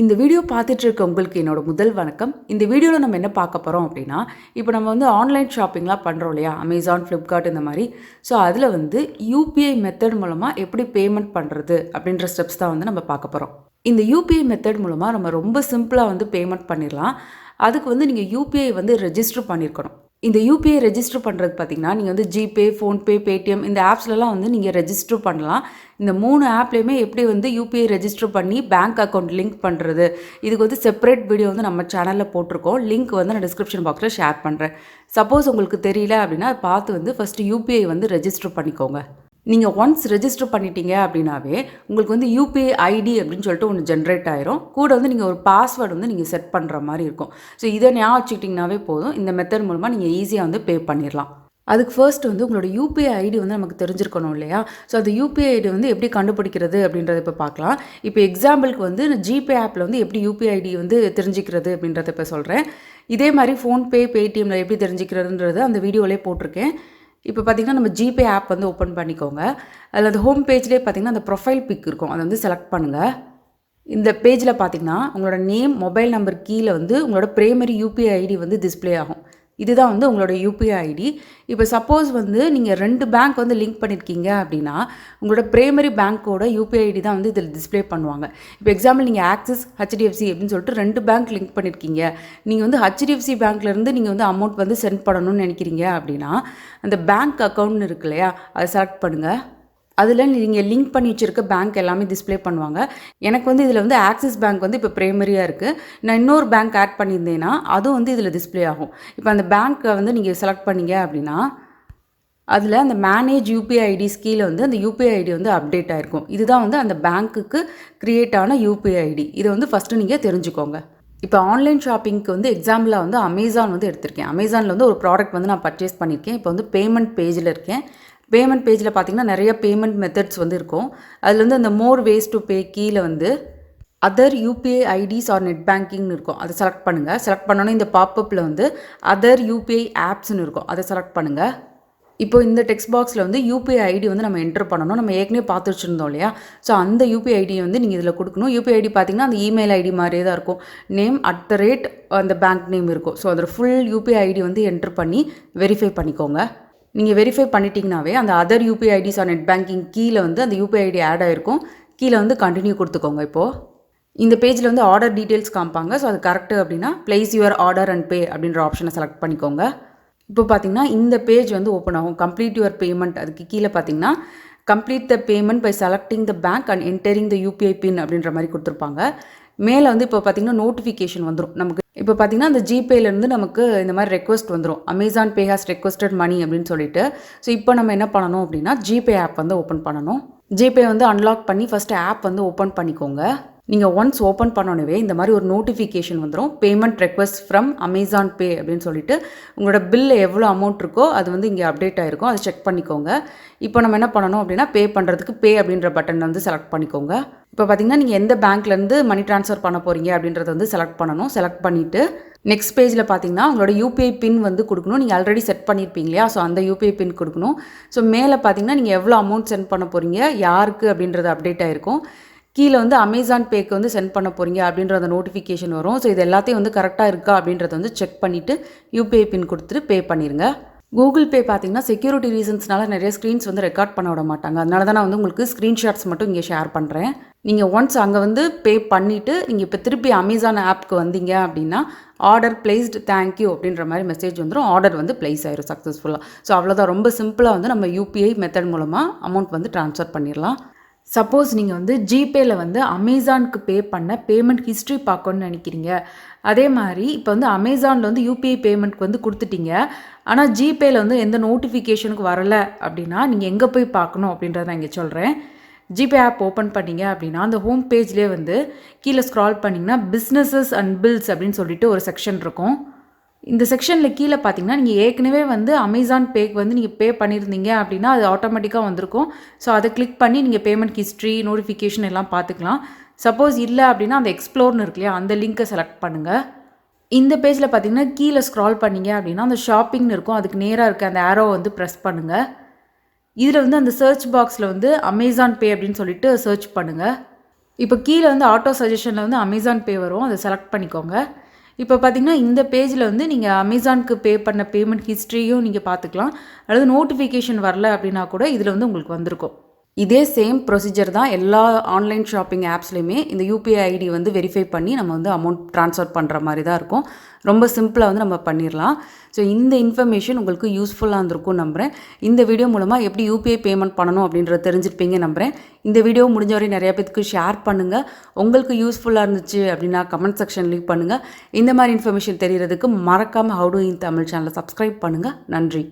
இந்த வீடியோ பார்த்துட்டு இருக்க உங்களுக்கு என்னோட முதல் வணக்கம். இந்த வீடியோவில் நம்ம என்ன பார்க்க போகிறோம் அப்படின்னா, இப்போ நம்ம வந்து ஆன்லைன் ஷாப்பிங்லாம் பண்ணுறோம் இல்லையா, அமேசான், ஃப்ளிப்கார்ட் இந்த மாதிரி. ஸோ அதில் வந்து யூபிஐ மெத்தட் மூலமாக எப்படி பேமெண்ட் பண்ணுறது அப்படின்ற ஸ்டெப்ஸ் தான் வந்து நம்ம பார்க்க போகிறோம். இந்த யூபிஐ மெத்தட் மூலமாக நம்ம ரொம்ப சிம்பிளாக வந்து பேமெண்ட் பண்ணிடலாம். அதுக்கு வந்து நீங்கள் யூபிஐ வந்து ரெஜிஸ்டர் பண்ணியிருக்கணும். இந்த யூபிஐ ரெஜிஸ்டர் பண்ணுறதுக்கு பார்த்தீங்கன்னா, நீங்கள் வந்து ஜிபே, ஃபோன்பே, பேடிஎம் இந்த ஆப்ஸ்லலாம் வந்து நீங்கள் ரெஜிஸ்டர் பண்ணலாம். இந்த 3 ஆப்லேயுமே எப்படி வந்து யூபிஐ ரெஜிஸ்டர் பண்ணி பேங்க் அக்கௌண்ட் லிங்க் பண்ணுறது, இதுக்கு வந்து செப்பரேட் வீடியோ வந்து நம்ம சேனலில் போட்டிருக்கோம். லிங்க் வந்து நான் டிஸ்கிரிப்ஷன் பாக்ஸில் ஷேர் பண்ணுறேன். சப்போஸ் உங்களுக்கு தெரியல அப்படின்னா பார்த்து வந்து ஃபஸ்ட்டு யூபிஐ வந்து ரெஜிஸ்டர் பண்ணிக்கோங்க. நீங்கள் ஒன்ஸ் ரெஜிஸ்டர் பண்ணிட்டீங்க அப்படின்னாவே உங்களுக்கு வந்து யூபிஐ ஐடி அப்படின்னு சொல்லிட்டு ஒன்று ஜென்ரேட் ஆயிரும். கூட வந்து நீங்கள் ஒரு பாஸ்வேர்டு வந்து நீங்கள் செட் பண்ணுற மாதிரி இருக்கும். ஸோ இதை ஞாபகம் வச்சுக்கிட்டிங்கனாவே போதும். இந்த மெத்தட் மூலமாக நீங்கள் ஈஸியாக வந்து பே பண்ணிடலாம். அதுக்கு ஃபர்ஸ்ட் வந்து உங்களோட யூபிஐ ஐடி வந்து நமக்கு தெரிஞ்சிருக்கணும் இல்லையா. ஸோ அந்த யூபிஐ ஐடி வந்து எப்படி கண்டுபிடிக்கிறது அப்படின்றத இப்போ பார்க்கலாம். இப்போ எக்ஸாம்பிளுக்கு வந்து ஜிபே ஆப்பில் வந்து எப்படி யூபிஐ ஐடி வந்து தெரிஞ்சிக்கிறது அப்படின்றத இப்போ சொல்கிறேன். இதே மாதிரி ஃபோன்பே, பேடிஎம்மில் எப்படி தெரிஞ்சிக்கிறதுன்றது அந்த வீடியோவிலே போட்டிருக்கேன். இப்போ பார்த்திங்கன்னா நம்ம ஜிபே ஆப் வந்து ஓப்பன் பண்ணிக்கோங்க. அதில் அந்த ஹோம் பேஜ்லேயே பார்த்திங்கன்னா அந்த ப்ரொஃபைல் பிக் இருக்கும், அதை வந்து செலக்ட் பண்ணுங்கள். இந்த பேஜில் பார்த்திங்கன்னா உங்களோட நேம், மொபைல் நம்பர் கீழே வந்து உங்களோட பிரைமரி யூபிஐ ஐடி வந்து டிஸ்பிளே ஆகும். இதுதான் வந்து உங்களோட யூபிஐ ஐடி. இப்போ சப்போஸ் வந்து நீங்கள் 2 பேங்க் வந்து லிங்க் பண்ணியிருக்கீங்க அப்படின்னா உங்களோட பிரைமரி பேங்க்கோட யூபிஐ ஐடி தான் வந்து இதில் டிஸ்பிளே பண்ணுவாங்க. இப்போ எக்ஸாம்பிள் நீங்கள் ஆக்சிஸ், ஹெச்டிஎஃப்சி அப்படின்னு சொல்லிட்டு 2 பேங்க் லிங்க் பண்ணியிருக்கீங்க. நீங்கள் வந்து ஹெச்டிஎஃப்சி பேங்க்லேருந்து நீங்கள் வந்து அமௌண்ட் வந்து சென்ட் பண்ணணும்னு நினைக்கிறீங்க அப்படின்னா அந்த பேங்க் அக்கௌண்ட்னு இருக்கு இல்லையா, அதை செலக்ட் பண்ணுங்கள். அதில் நீங்கள் லிங்க் பண்ணி வச்சுருக்க பேங்க் எல்லாமே டிஸ்பிளே பண்ணுவாங்க. எனக்கு வந்து இதில் வந்து ஆக்சிஸ் பேங்க் வந்து இப்போ ப்ரைமரியாக இருக்குது. நான் இன்னொரு பேங்க் ஆட் பண்ணியிருந்தேன்னா அதுவும் வந்து இதில் டிஸ்பிளே ஆகும். இப்போ அந்த பேங்க்கை வந்து நீங்கள் செலக்ட் பண்ணீங்க அப்படின்னா அதில் அந்த மேனேஜ் யூபிஐ ஐடிஸ் கீழே வந்து அந்த யூபிஐ ஐடி வந்து அப்டேட் ஆகிருக்கும். இதுதான் வந்து அந்த பேங்க்குக்கு க்ரியேட் ஆன யூபிஐ ஐடி. இதை வந்து ஃபஸ்ட்டு நீங்கள் தெரிஞ்சுக்கோங்க. இப்போ ஆன்லைன் ஷாப்பிங்க்கு வந்து எக்ஸாம்பிளாக வந்து அமேசான் வந்து எடுத்திருக்கேன். அமேசானில் வந்து ஒரு ப்ராடக்ட் வந்து நான் பர்ச்சேஸ் பண்ணியிருக்கேன். இப்போ வந்து பேமெண்ட் பேஜில் இருக்கேன். பேமெண்ட் பேஜில் பார்த்திங்கன்னா நிறைய பேமெண்ட் மெத்தட்ஸ் வந்து இருக்கும். அதில் வந்து அந்த மோர் வேஸ் டு பே கீழே வந்து other UPI IDs or net பேங்கிங்னு இருக்கும். அதை செலக்ட் பண்ணுங்கள். செலக்ட் பண்ணோன்னே இந்த பாப்பப்பில் வந்து அதர் யூபிஐ ஆப்ஸ்னு இருக்கும், அதை செலக்ட் பண்ணுங்கள். இப்போ இந்த டெக்ஸ்ட் பாக்ஸில் வந்து யூபிஐ ஐடி வந்து நம்ம என்டர் பண்ணணும். நம்ம ஏற்கனவே பார்த்து வச்சுருந்தோம் இல்லையா. ஸோ அந்த யூபிஐ ஐடியை வந்து நீங்கள் இதில் கொடுக்கணும். யூபிஐ ஐடி பார்த்திங்கன்னா அந்த இமெயில் ஐடி மாதிரியே தான் இருக்கும். நேம் @ அந்த பேங்க் நேம் இருக்கும். ஸோ அதோட ஃபுல் யூபிஐ ஐடி வந்து என்டர் பண்ணி வெரிஃபை பண்ணிக்கோங்க. நீங்கள் வெரிஃபை பண்ணிட்டீங்கனாவே அந்த other UPI IDs or net banking கீழே வந்து அந்த யூபிஐ ஐடி ஆட் ஆகிருக்கும். கீழே வந்து கண்டினியூ கொடுத்துக்கோங்க. இப்போது இந்த பேஜில் வந்து ஆர்டர் டீட்டெயில்ஸ் காமிப்பாங்க. ஸோ அது கரெக்டு அப்படின்னா place your order and pay அப்படின்ற ஆப்ஷனை செலக்ட் பண்ணிக்கோங்க. இப்போ பார்த்தீங்கன்னா இந்த பேஜ் வந்து ஓப்பன் ஆகும். கம்ப்ளீட் யுவர் பேமெண்ட், அதுக்கு கீழே பார்த்தீங்கன்னா complete the payment by selecting the bank and entering the UPI pin அப்படின்ற மாதிரி கொடுத்துருப்பாங்க. மேலே வந்து இப்போ பார்த்தீங்கன்னா நோட்டிஃபிகேஷன் வந்துடும் நமக்கு. இப்போ பார்த்தீங்கன்னா அந்த ஜிபேலேருந்து நமக்கு இந்த மாதிரி ரெக்வஸ்ட் வந்துடும், அமேசான் பே ஹாஸ் ரெக்வஸ்டட் மணி அப்படின்னு சொல்லிட்டு. ஸோ இப்போ நம்ம என்ன பண்ணணும் அப்படின்னா ஜிபே ஆப் வந்து ஓப்பன் பண்ணணும். ஜிபே வந்து அன்லாக் பண்ணி ஃபஸ்ட்டு ஆப் வந்து ஓப்பன் பண்ணிக்கோங்க. நீங்கள் ஒன்ஸ் ஓப்பன் பண்ணோன்னே இந்த மாதிரி ஒரு நோட்டிஃபிகேஷன் வந்துடும், பேமெண்ட் ரெக்வஸ்ட் ஃப்ரம் அமேசான் பே அப்படின்னு சொல்லிட்டு. உங்களோட பில்லில் எவ்வளோ அமௌண்ட் இருக்கோ அது வந்து இங்கே அப்டேட் ஆகிருக்கும், அதை செக் பண்ணிக்கோங்க. இப்போ நம்ம என்ன பண்ணணும் அப்படின்னா பே பண்ணுறதுக்கு பே அப்படின்ற பட்டன் வந்து செலக்ட் பண்ணிக்கோங்க. இப்போ பார்த்தீங்கன்னா நீங்கள் எந்த பேங்க்லேருந்து மணி ட்ரான்ஸ்ஃபர் பண்ண போகிறீங்க அப்படின்றத வந்து செலக்ட் பண்ணணும். செலக்ட் பண்ணிவிட்டு நெக்ஸ்ட் பேஜில் பார்த்தீங்கன்னா உங்களோட யூபிஐ பின் வந்து கொடுக்கணும். நீங்கள் ஆல்ரெடி செட் பண்ணியிருப்பீங்க இல்லையா, ஸோ அந்த யூபிஐ பின் கொடுக்கணும். ஸோ மேலே பார்த்தீங்கன்னா நீங்கள் எவ்வளோ அமௌண்ட் சென்ட் பண்ண போகிறீங்க, யாருக்கு அப்படின்றது அப்டேட் ஆகிருக்கும். கீழே வந்து அமேசான் பேக்கு வந்து சென்ட் பண்ண போகிறீங்க அப்படின்ற அந்த நோட்டிஃபிகேஷன் வரும். ஸோ இது எல்லாத்தையும் வந்து கரெக்டாக இருக்கா அப்படின்றத வந்து செக் பண்ணிவிட்டு யூபிஐ பின் கொடுத்துட்டு பே பண்ணிடுங்க. கூகுள் பே பார்த்தீங்கன்னா செக்யூரிட்டி ரீசன்ஸ்னால நிறைய ஸ்க்ரீன்ஸ் வந்து ரெக்கார்ட் பண்ண விட மாட்டாங்க. அதனால தான் நான் வந்து உங்களுக்கு ஸ்க்ரீன்ஷாட்ஸ் மட்டும் இங்கே ஷேர் பண்ணுறேன். நீங்கள் ஒன்ஸ் அங்கே வந்து பே பண்ணிவிட்டு நீங்கள் இப்போ திருப்பி அமேசான் ஆப்க்கு வந்தீங்க அப்படின்னா ஆர்டர் பிளேஸ்டு தேங்க்யூ அப்படின்ற மாதிரி மெசேஜ் வந்துடும். ஆர்டர் வந்து பிளேஸ் ஆயிரும் சக்ஸஸ்ஃபுல்லாக. ஸோ அவ்வளோதான், ரொம்ப சிம்பிளாக வந்து நம்ம யூபிஐ மெத்தட் மூலமாக அமௌண்ட் வந்து ட்ரான்ஸ்ஃபர் பண்ணிடலாம். சப்போஸ் நீங்கள் வந்து ஜிபேயில் வந்து அமேசானுக்கு பே பண்ண பேமெண்ட் ஹிஸ்ட்ரி பார்க்கணுன்னு நினைக்கிறீங்க. அதே மாதிரி இப்போ வந்து அமேசானில் வந்து யூபிஐ பேமெண்ட்க்கு வந்து கொடுத்துட்டீங்க, ஆனால் ஜிபேயில் வந்து எந்த நோட்டிஃபிகேஷனுக்கு வரலை அப்படின்னா நீங்கள் எங்கே போய் பார்க்கணும் அப்படின்றத நான் இங்கே சொல்கிறேன். ஜிபே ஆப் ஓப்பன் பண்ணிங்க அப்படின்னா அந்த ஹோம் பேஜ்லேயே வந்து கீழே ஸ்க்ரால் பண்ணிங்கன்னா பிஸ்னஸஸ் அண்ட் பில்ஸ் அப்படின்னு சொல்லிட்டு ஒரு செக்ஷன் இருக்கும். இந்த செக்ஷனில் கீழே பார்த்தீங்கன்னா நீங்கள் ஏற்கனவே வந்து அமேசான் பேக்கு வந்து நீங்கள் பே பண்ணியிருந்தீங்க அப்படின்னா அது ஆட்டோமேட்டிக்காக வந்திருக்கும். ஸோ அதை கிளிக் பண்ணி நீங்கள் பேமெண்ட் ஹிஸ்ட்ரி, நோட்டிஃபிகேஷன் எல்லாம் பார்த்துக்கலாம். சப்போஸ் இல்லை அப்படின்னா அந்த எக்ஸ்ப்ளோர்னு இருக்கு இல்லையா, அந்த லிங்க்கை செலக்ட் பண்ணுங்கள். இந்த பேஜில் பார்த்தீங்கன்னா கீழே ஸ்க்ரால் பண்ணிங்க அப்படின்னா அந்த ஷாப்பிங்னு இருக்கும், அதுக்கு நேராக இருக்க அந்த ஆரோ வந்து ப்ரெஸ் பண்ணுங்கள். இதில் வந்து அந்த சர்ச் பாக்ஸில் வந்து அமேசான் பே அப்படின்னு சொல்லிட்டு சர்ச் பண்ணுங்கள். இப்போ கீழே வந்து ஆட்டோ சஜஷனில் வந்து அமேசான் பே வரும், அதை செலக்ட் பண்ணிக்கோங்க. இப்போ பார்த்தீங்கன்னா இந்த பேஜில் வந்து நீங்கள் அமேசானுக்கு பே பண்ண பேமெண்ட் ஹிஸ்ட்ரியும் நீங்கள் பார்த்துக்கலாம். அல்லது நோட்டிஃபிகேஷன் வரல அப்படின்னா கூட இதில் வந்து உங்களுக்கு வந்திருக்கும். இதே சேம் ப்ரொசீஜர் தான் எல்லா ஆன்லைன் ஷாப்பிங் ஆப்ஸ்லையுமே. இந்த யூபிஐ ஐடி வந்து வெரிஃபை பண்ணி நம்ம வந்து அமௌண்ட் ட்ரான்ஸ்ஃபர் பண்ணுற மாதிரி தான் இருக்கும். ரொம்ப சிம்பிளாக வந்து நம்ம பண்ணிடலாம். ஸோ இந்த இன்ஃபர்மேஷன் உங்களுக்கு யூஸ்ஃபுல்லாக இருந்திருக்கும் நம்புகிறேன். இந்த வீடியோ மூலமாக எப்படி யூபிஐ பேமெண்ட் பண்ணணும் அப்படின்றத தெரிஞ்சிருப்பீங்க நம்புகிறேன். இந்த வீடியோ முடிஞ்ச வரை நிறைய பேருக்கு ஷேர் பண்ணுங்கள். உங்களுக்கு யூஸ்ஃபுல்லாக இருந்துச்சு அப்படின்னா கமெண்ட் செக்ஷன் லீவ் பண்ணுங்கள். இந்த மாதிரி இன்ஃபர்மேஷன் தெரியறதுக்கு மறக்காமல் ஹவு டு இன் தமிழ் சேனலை சப்ஸ்கிரைப் பண்ணுங்கள். நன்றி.